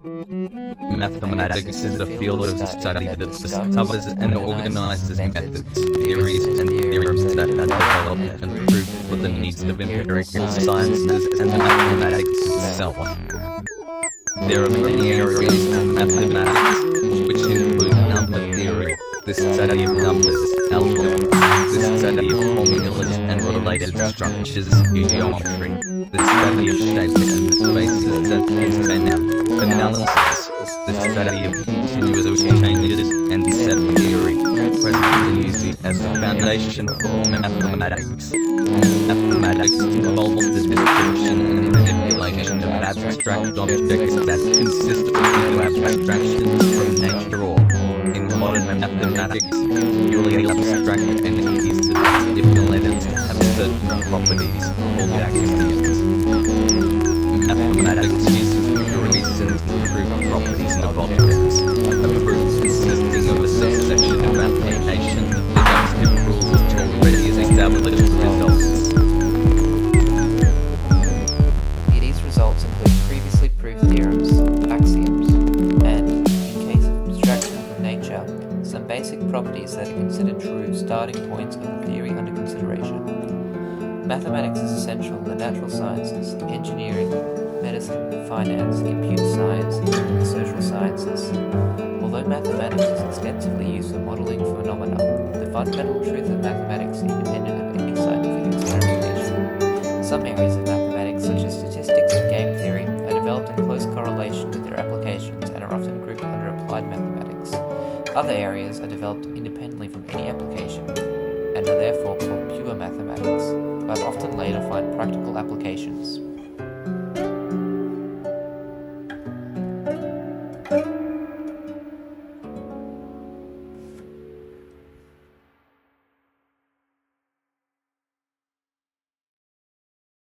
Mathematics is a field of study that discovers and organizes methods, theories, and theorems that are developed and proved for the needs of empirical sciences and mathematics itself. There are many areas of mathematics, which include number theory, the study of numbers, algebra, the study of formulas and related structures, geometry, the study of shapes and spaces that is analysis, the study of continuous changes, and set theory, presently used as a foundation for mathematics. Mathematics involves the description and manipulation of abstract objects that consist of abstractions from nature or, in modern mathematics, purely abstract entities that manipulated have certain properties called axioms. Mathematics uses theories and prove properties of objects, a proof consisting of a succession of applications of deductive rules which already is established results. These results include previously proved theorems, axioms, and, in case of abstraction from nature, some basic properties that are considered true starting points of the theory under consideration. Mathematics is essential in the natural sciences, engineering, medicine, finance, computer science, and the social sciences. Although mathematics is extensively used for modeling phenomena, the fundamental truth of mathematics is independent of any scientific experimentation. Some areas of mathematics, such as statistics and game theory, are developed in close correlation with their applications and are often grouped under applied mathematics. Other areas are developed independently from any application and are therefore called pure mathematics, but often later find practical applications.